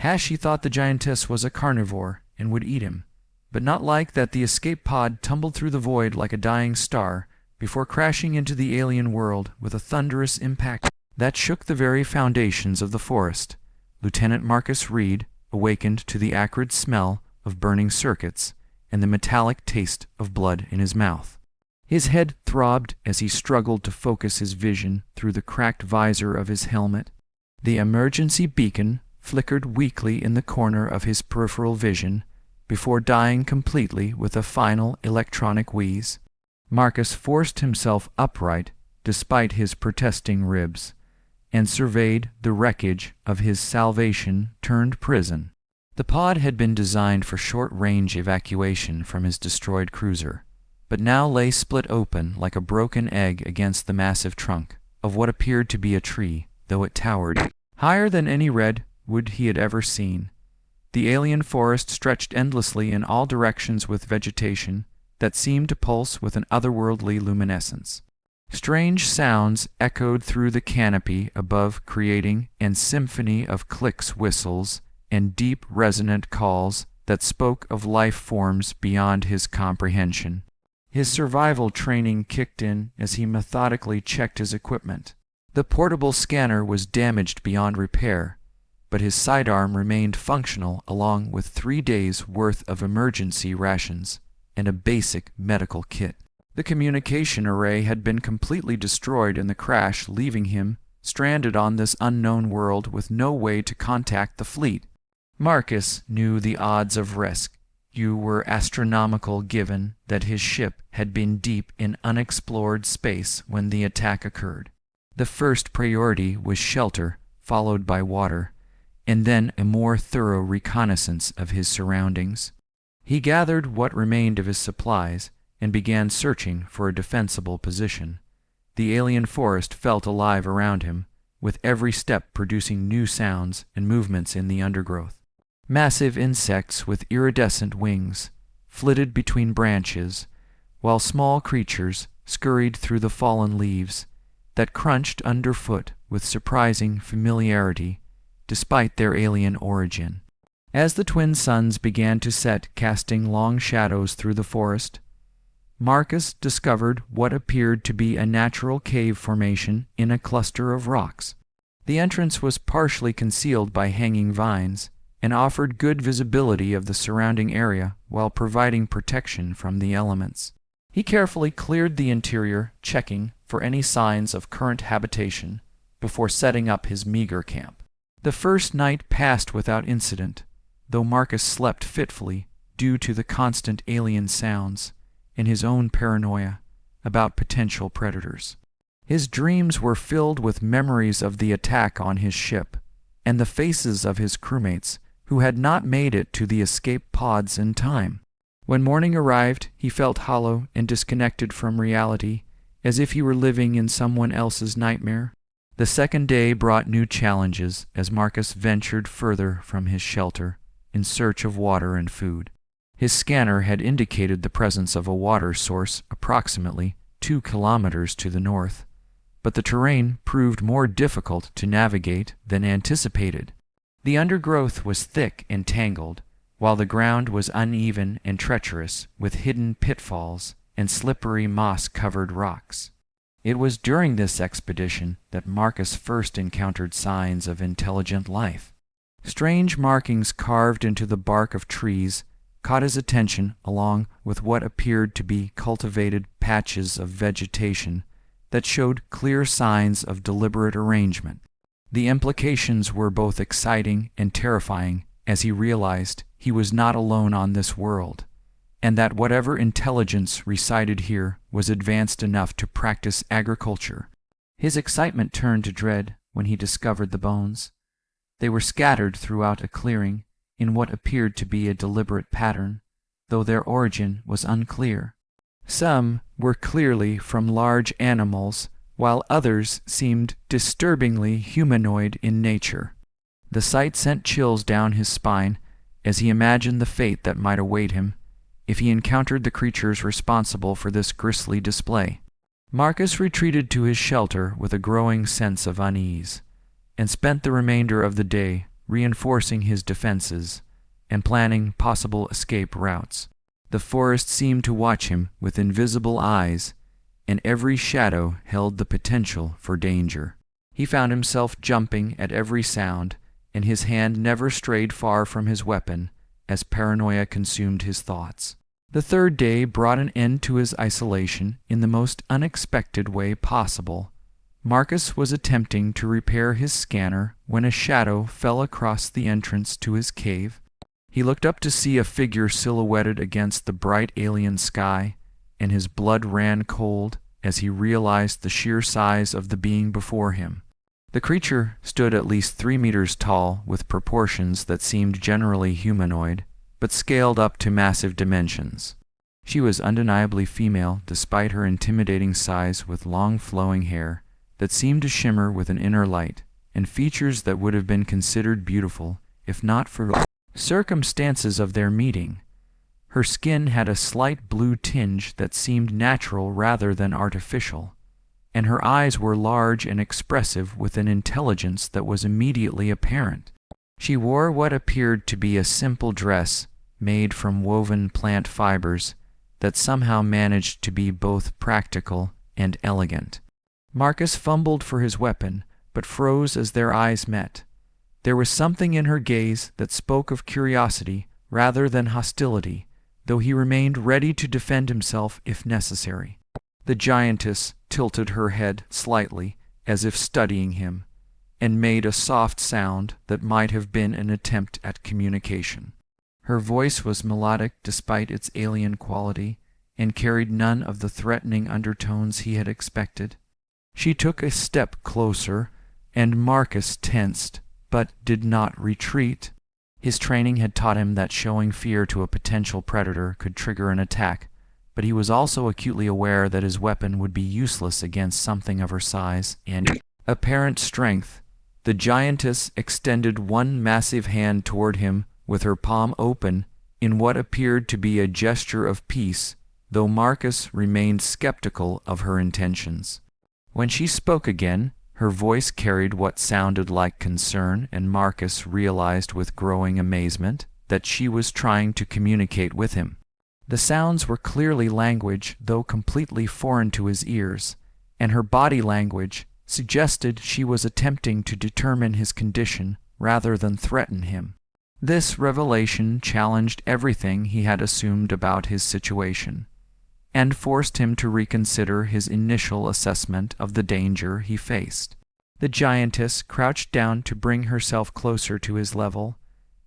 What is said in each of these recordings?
He thought the giantess was a carnivore and would eat him, but not like that. The escape pod tumbled through the void like a dying star before crashing into the alien world with a thunderous impact that shook the very foundations of the forest. Lieutenant Marcus Reed awakened to the acrid smell of burning circuits and the metallic taste of blood in his mouth. His head throbbed as he struggled to focus his vision through the cracked visor of his helmet. The emergency beacon flickered weakly in the corner of his peripheral vision before dying completely with a final electronic wheeze. Marcus forced himself upright despite his protesting ribs and surveyed the wreckage of his salvation-turned-prison. The pod had been designed for short-range evacuation from his destroyed cruiser, but now lay split open like a broken egg against the massive trunk of what appeared to be a tree, though it towered higher than any redwood he had ever seen. The alien forest stretched endlessly in all directions with vegetation that seemed to pulse with an otherworldly luminescence. Strange sounds echoed through the canopy above, creating a symphony of clicks, whistles, and deep resonant calls that spoke of life forms beyond his comprehension. His survival training kicked in as he methodically checked his equipment. The portable scanner was damaged beyond repair, but his sidearm remained functional along with 3 days' worth of emergency rations and a basic medical kit. The communication array had been completely destroyed in the crash, leaving him stranded on this unknown world with no way to contact the fleet. Marcus knew the odds of rescue were astronomical given that his ship had been deep in unexplored space when the attack occurred. The first priority was shelter, followed by water, and then a more thorough reconnaissance of his surroundings. He gathered what remained of his supplies and began searching for a defensible position. The alien forest felt alive around him, with every step producing new sounds and movements in the undergrowth. Massive insects with iridescent wings flitted between branches, while small creatures scurried through the fallen leaves that crunched underfoot with surprising familiarity despite their alien origin. As the twin suns began to set, casting long shadows through the forest, Marcus discovered what appeared to be a natural cave formation in a cluster of rocks. The entrance was partially concealed by hanging vines and offered good visibility of the surrounding area while providing protection from the elements. He carefully cleared the interior, checking for any signs of current habitation before setting up his meager camp. The first night passed without incident, though Marcus slept fitfully due to the constant alien sounds and his own paranoia about potential predators. His dreams were filled with memories of the attack on his ship and the faces of his crewmates who had not made it to the escape pods in time. When morning arrived, he felt hollow and disconnected from reality, as if he were living in someone else's nightmare. The second day brought new challenges as Marcus ventured further from his shelter in search of water and food. His scanner had indicated the presence of a water source approximately 2 kilometers to the north, but the terrain proved more difficult to navigate than anticipated. The undergrowth was thick and tangled, while the ground was uneven and treacherous with hidden pitfalls and slippery moss-covered rocks. It was during this expedition that Marcus first encountered signs of intelligent life. Strange markings carved into the bark of trees caught his attention, along with what appeared to be cultivated patches of vegetation that showed clear signs of deliberate arrangement. The implications were both exciting and terrifying as he realized he was not alone on this world, and that whatever intelligence resided here was advanced enough to practice agriculture. His excitement turned to dread when he discovered the bones. They were scattered throughout a clearing in what appeared to be a deliberate pattern, though their origin was unclear. Some were clearly from large animals, while others seemed disturbingly humanoid in nature. The sight sent chills down his spine as he imagined the fate that might await him if he encountered the creatures responsible for this grisly display. Marcus retreated to his shelter with a growing sense of unease, and spent the remainder of the day reinforcing his defenses and planning possible escape routes. The forest seemed to watch him with invisible eyes, and every shadow held the potential for danger. He found himself jumping at every sound, and his hand never strayed far from his weapon as paranoia consumed his thoughts. The third day brought an end to his isolation in the most unexpected way possible. Marcus was attempting to repair his scanner when a shadow fell across the entrance to his cave. He looked up to see a figure silhouetted against the bright alien sky, and his blood ran cold as he realized the sheer size of the being before him. The creature stood at least 3 meters tall, with proportions that seemed generally humanoid, but scaled up to massive dimensions. She was undeniably female, despite her intimidating size, with long flowing hair that seemed to shimmer with an inner light, and features that would have been considered beautiful if not for the circumstances of their meeting. Her skin had a slight blue tinge that seemed natural rather than artificial, and her eyes were large and expressive with an intelligence that was immediately apparent. She wore what appeared to be a simple dress made from woven plant fibers that somehow managed to be both practical and elegant. Marcus fumbled for his weapon, but froze as their eyes met. There was something in her gaze that spoke of curiosity rather than hostility, though he remained ready to defend himself if necessary. The giantess tilted her head slightly, as if studying him, and made a soft sound that might have been an attempt at communication. Her voice was melodic despite its alien quality, and carried none of the threatening undertones he had expected. She took a step closer, and Marcus tensed, but did not retreat. His training had taught him that showing fear to a potential predator could trigger an attack, but he was also acutely aware that his weapon would be useless against something of her size and apparent strength. The giantess extended one massive hand toward him, with her palm open, in what appeared to be a gesture of peace, though Marcus remained skeptical of her intentions. When she spoke again, her voice carried what sounded like concern, and Marcus realized with growing amazement that she was trying to communicate with him. The sounds were clearly language, though completely foreign to his ears, and her body language suggested she was attempting to determine his condition rather than threaten him. This revelation challenged everything he had assumed about his situation, and forced him to reconsider his initial assessment of the danger he faced. The giantess crouched down to bring herself closer to his level,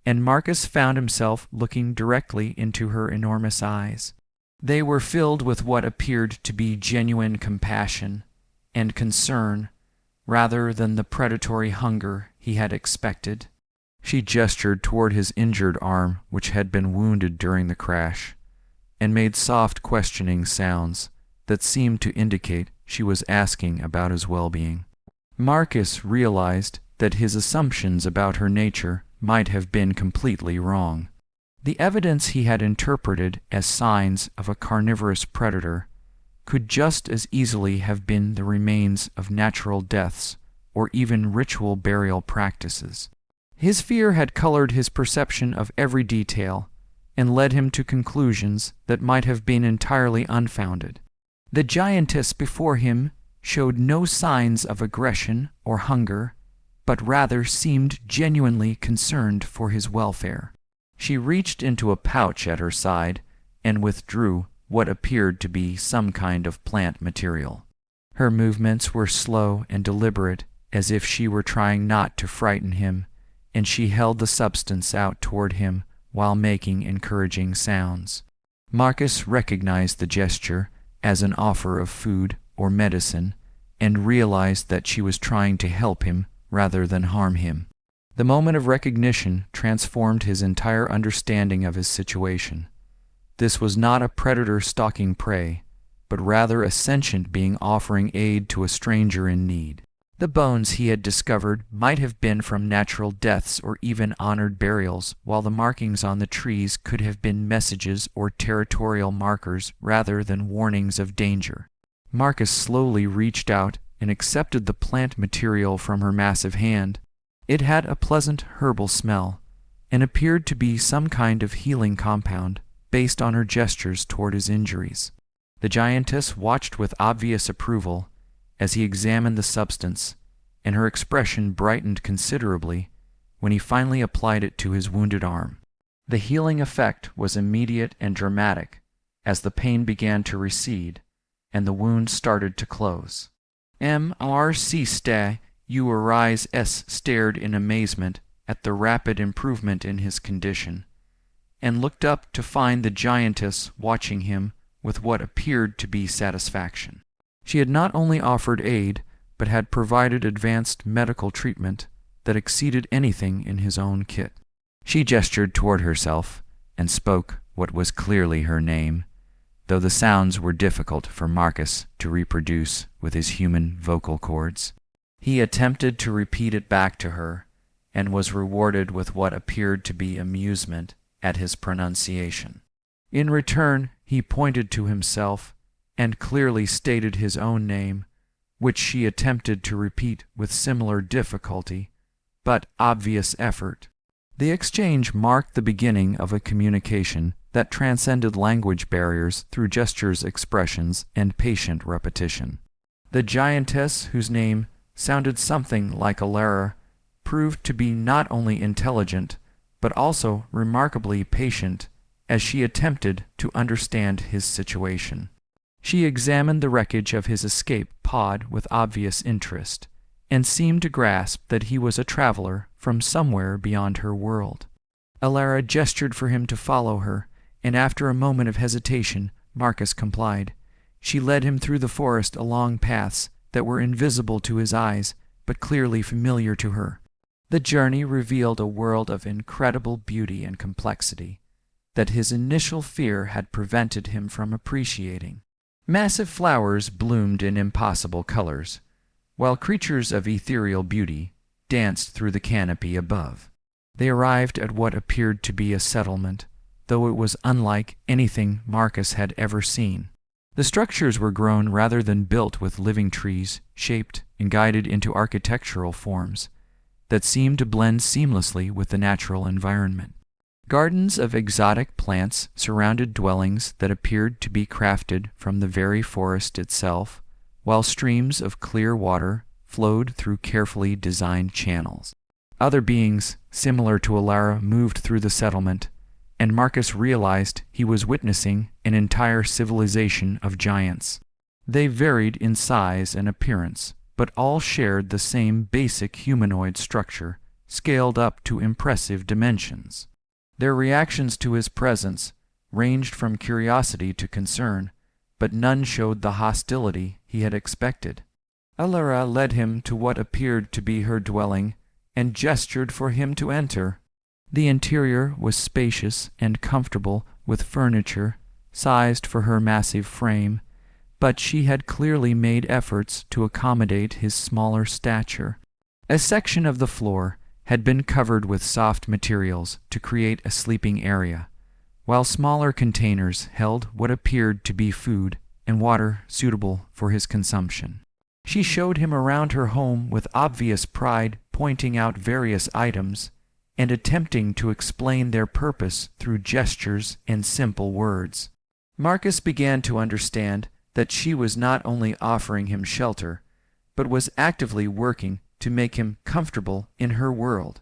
and Marcus found himself looking directly into her enormous eyes. They were filled with what appeared to be genuine compassion and concern, rather than the predatory hunger he had expected. She gestured toward his injured arm, which had been wounded during the crash, and made soft questioning sounds that seemed to indicate she was asking about his well-being. Marcus realized that his assumptions about her nature might have been completely wrong. The evidence he had interpreted as signs of a carnivorous predator could just as easily have been the remains of natural deaths or even ritual burial practices. His fear had colored his perception of every detail and led him to conclusions that might have been entirely unfounded. The giantess before him showed no signs of aggression or hunger, but rather seemed genuinely concerned for his welfare. She reached into a pouch at her side and withdrew what appeared to be some kind of plant material. Her movements were slow and deliberate, as if she were trying not to frighten him, and she held the substance out toward him while making encouraging sounds. Marcus recognized the gesture as an offer of food or medicine, and realized that she was trying to help him rather than harm him. The moment of recognition transformed his entire understanding of his situation. This was not a predator stalking prey, but rather a sentient being offering aid to a stranger in need. The bones he had discovered might have been from natural deaths or even honored burials, while the markings on the trees could have been messages or territorial markers rather than warnings of danger. Marcus slowly reached out and accepted the plant material from her massive hand. It had a pleasant herbal smell, and appeared to be some kind of healing compound based on her gestures toward his injuries. The giantess watched with obvious approval as he examined the substance, and her expression brightened considerably when he finally applied it to his wounded arm. The healing effect was immediate and dramatic as the pain began to recede and the wound started to close. Mr. Uri's stared in amazement at the rapid improvement in his condition, and looked up to find the giantess watching him with what appeared to be satisfaction. She had not only offered aid, but had provided advanced medical treatment that exceeded anything in his own kit. She gestured toward herself and spoke what was clearly her name, though the sounds were difficult for Marcus to reproduce with his human vocal cords. He attempted to repeat it back to her, and was rewarded with what appeared to be amusement at his pronunciation. In return, he pointed to himself and clearly stated his own name, which she attempted to repeat with similar difficulty, but obvious effort. The exchange marked the beginning of a communication that transcended language barriers through gestures, expressions, and patient repetition. The giantess, whose name sounded something like Alara, proved to be not only intelligent, but also remarkably patient as she attempted to understand his situation. She examined the wreckage of his escape pod with obvious interest, and seemed to grasp that he was a traveler from somewhere beyond her world. Alara gestured for him to follow her, and after a moment of hesitation, Marcus complied. She led him through the forest along paths that were invisible to his eyes, but clearly familiar to her. The journey revealed a world of incredible beauty and complexity that his initial fear had prevented him from appreciating. Massive flowers bloomed in impossible colors, while creatures of ethereal beauty danced through the canopy above. They arrived at what appeared to be a settlement, though it was unlike anything Marcus had ever seen. The structures were grown rather than built with living trees, shaped and guided into architectural forms that seemed to blend seamlessly with the natural environment. Gardens of exotic plants surrounded dwellings that appeared to be crafted from the very forest itself, while streams of clear water flowed through carefully designed channels. Other beings, similar to Alara, moved through the settlement, and Marcus realized he was witnessing an entire civilization of giants. They varied in size and appearance, but all shared the same basic humanoid structure, scaled up to impressive dimensions. Their reactions to his presence ranged from curiosity to concern, but none showed the hostility he had expected. Alara led him to what appeared to be her dwelling and gestured for him to enter. The interior was spacious and comfortable with furniture sized for her massive frame, but she had clearly made efforts to accommodate his smaller stature. A section of the floor had been covered with soft materials to create a sleeping area, while smaller containers held what appeared to be food and water suitable for his consumption. She showed him around her home with obvious pride, pointing out various items and attempting to explain their purpose through gestures and simple words. Marcus began to understand that she was not only offering him shelter, but was actively working to make him comfortable in her world.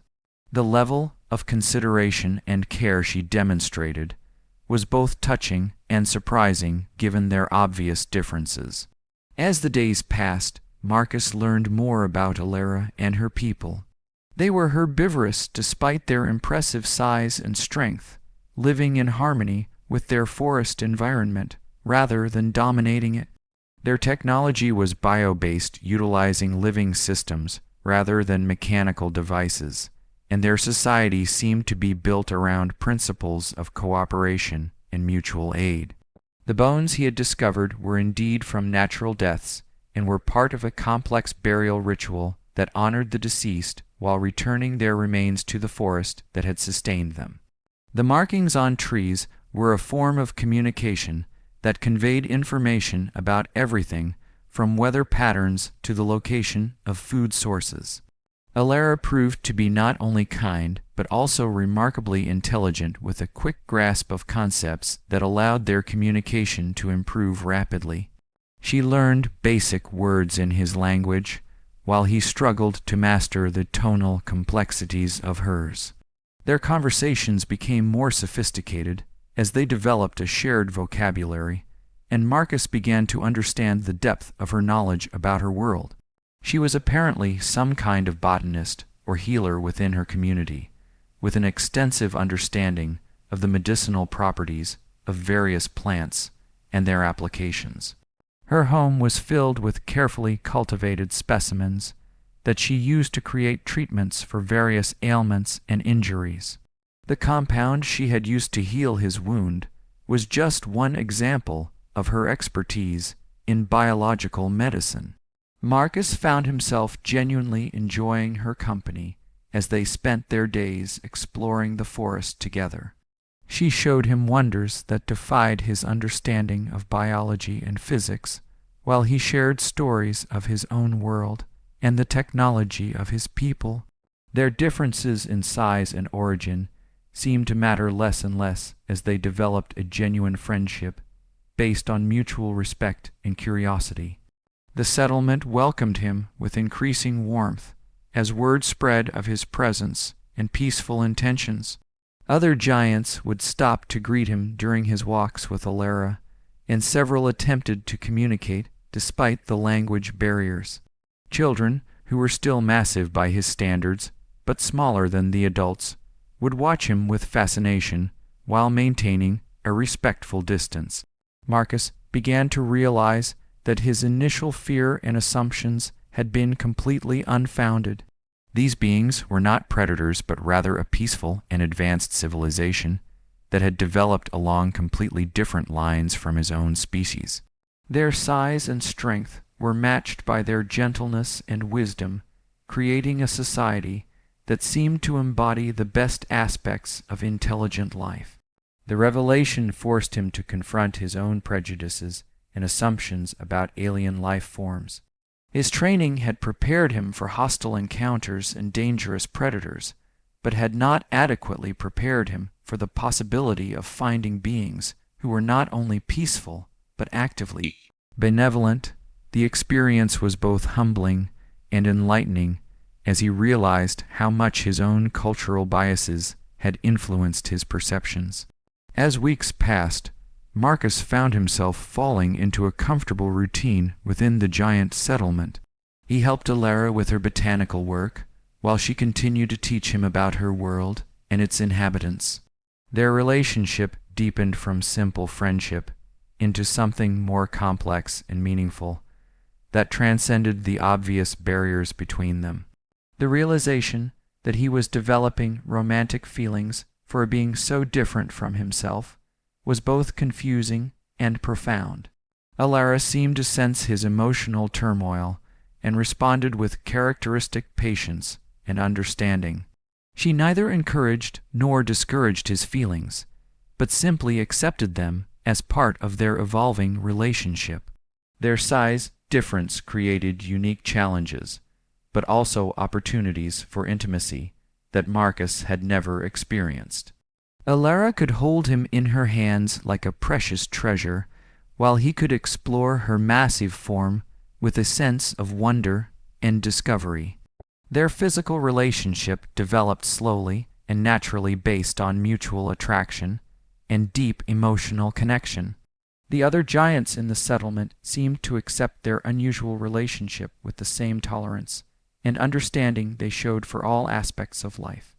The level of consideration and care she demonstrated was both touching and surprising given their obvious differences. As the days passed, Marcus learned more about Alara and her people. They were herbivorous despite their impressive size and strength, living in harmony with their forest environment rather than dominating it. Their technology was bio-based, utilizing living systems rather than mechanical devices, and their society seemed to be built around principles of cooperation and mutual aid. The bones he had discovered were indeed from natural deaths and were part of a complex burial ritual that honored the deceased while returning their remains to the forest that had sustained them. The markings on trees were a form of communication that conveyed information about everything from weather patterns to the location of food sources. Alara proved to be not only kind, but also remarkably intelligent, with a quick grasp of concepts that allowed their communication to improve rapidly. She learned basic words in his language, while he struggled to master the tonal complexities of hers. Their conversations became more sophisticated as they developed a shared vocabulary, and Marcus began to understand the depth of her knowledge about her world. She was apparently some kind of botanist or healer within her community, with an extensive understanding of the medicinal properties of various plants and their applications. Her home was filled with carefully cultivated specimens that she used to create treatments for various ailments and injuries. The compound she had used to heal his wound was just one example of her expertise in biological medicine. Marcus found himself genuinely enjoying her company as they spent their days exploring the forest together. She showed him wonders that defied his understanding of biology and physics, while he shared stories of his own world and the technology of his people. Their differences in size and origin seemed to matter less and less as they developed a genuine friendship based on mutual respect and curiosity. The settlement welcomed him with increasing warmth as word spread of his presence and peaceful intentions. Other giants would stop to greet him during his walks with Alara, and several attempted to communicate despite the language barriers. Children, who were still massive by his standards, but smaller than the adults, would watch him with fascination while maintaining a respectful distance. Marcus began to realize that his initial fear and assumptions had been completely unfounded. These beings were not predators, but rather a peaceful and advanced civilization that had developed along completely different lines from his own species. Their size and strength were matched by their gentleness and wisdom, creating a society that seemed to embody the best aspects of intelligent life. The revelation forced him to confront his own prejudices and assumptions about alien life forms. His training had prepared him for hostile encounters and dangerous predators, but had not adequately prepared him for the possibility of finding beings who were not only peaceful, but actively benevolent. The experience was both humbling and enlightening as he realized how much his own cultural biases had influenced his perceptions. As weeks passed, Marcus found himself falling into a comfortable routine within the giant settlement. He helped Alara with her botanical work, while she continued to teach him about her world and its inhabitants. Their relationship deepened from simple friendship into something more complex and meaningful that transcended the obvious barriers between them. The realization that he was developing romantic feelings for a being so different from himself was both confusing and profound. Alara seemed to sense his emotional turmoil and responded with characteristic patience and understanding. She neither encouraged nor discouraged his feelings, but simply accepted them as part of their evolving relationship. Their size difference created unique challenges, but also opportunities for intimacy that Marcus had never experienced. Alara could hold him in her hands like a precious treasure, while he could explore her massive form with a sense of wonder and discovery. Their physical relationship developed slowly and naturally based on mutual attraction and deep emotional connection. The other giants in the settlement seemed to accept their unusual relationship with the same tolerance and understanding they showed for all aspects of life.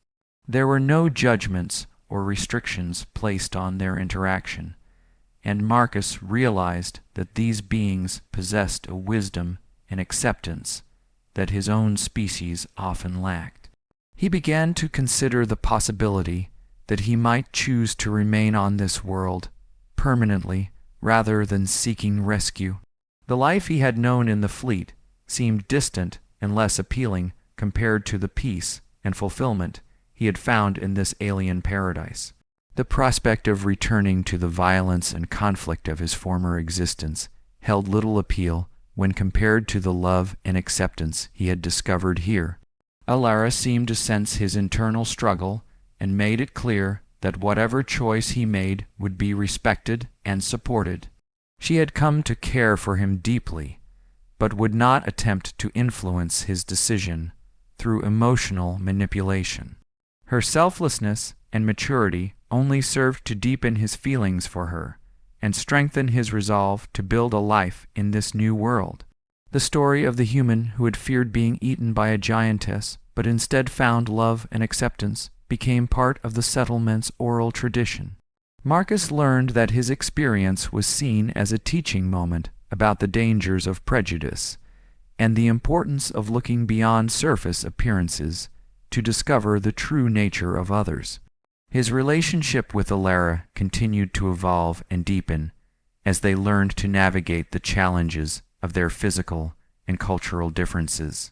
There were no judgments or restrictions placed on their interaction, and Marcus realized that these beings possessed a wisdom and acceptance that his own species often lacked. He began to consider the possibility that he might choose to remain on this world permanently rather than seeking rescue. The life he had known in the fleet seemed distant and less appealing compared to the peace and fulfillment he had found in this alien paradise. The prospect of returning to the violence and conflict of his former existence held little appeal when compared to the love and acceptance he had discovered here. Alara seemed to sense his internal struggle and made it clear that whatever choice he made would be respected and supported. She had come to care for him deeply, but would not attempt to influence his decision through emotional manipulation. Her selflessness and maturity only served to deepen his feelings for her and strengthen his resolve to build a life in this new world. The story of the human who had feared being eaten by a giantess but instead found love and acceptance became part of the settlement's oral tradition. Marcus learned that his experience was seen as a teaching moment about the dangers of prejudice and the importance of looking beyond surface appearances to discover the true nature of others. His relationship with Alara continued to evolve and deepen as they learned to navigate the challenges of their physical and cultural differences.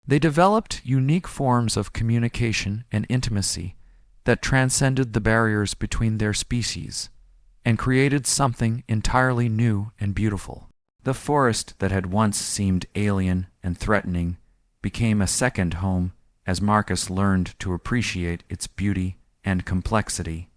They developed unique forms of communication and intimacy that transcended the barriers between their species and created something entirely new and beautiful. The forest that had once seemed alien and threatening became a second home as Marcus learned to appreciate its beauty and complexity.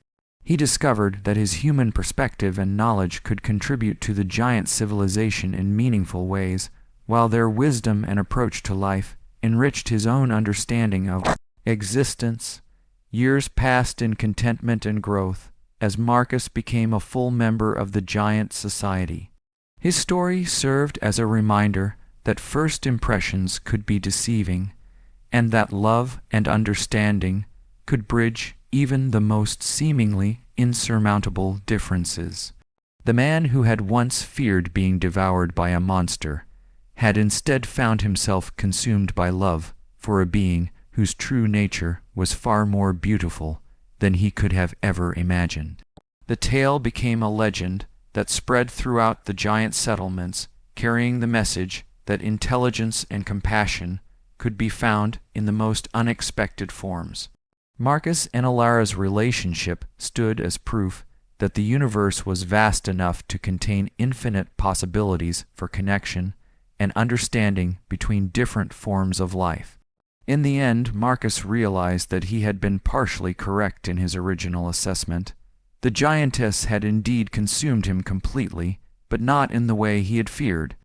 He discovered that his human perspective and knowledge could contribute to the giant civilization in meaningful ways, while their wisdom and approach to life enriched his own understanding of existence. Years passed in contentment and growth as Marcus became a full member of the giant society. His story served as a reminder that first impressions could be deceiving, and that love and understanding could bridge even the most seemingly insurmountable differences. The man who had once feared being devoured by a monster had instead found himself consumed by love for a being whose true nature was far more beautiful than he could have ever imagined. The tale became a legend that spread throughout the giant settlements, carrying the message that intelligence and compassion could be found in the most unexpected forms. Marcus and Alara's relationship stood as proof that the universe was vast enough to contain infinite possibilities for connection and understanding between different forms of life. In the end, Marcus realized that he had been partially correct in his original assessment. The giantess had indeed consumed him completely, but not in the way he had feared.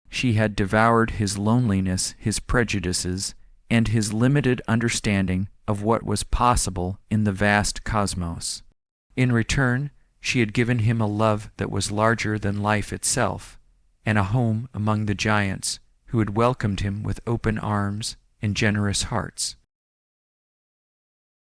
She had devoured his loneliness, his prejudices, and his limited understanding of what was possible in the vast cosmos. In return, she had given him a love that was larger than life itself, and a home among the giants who had welcomed him with open arms and generous hearts.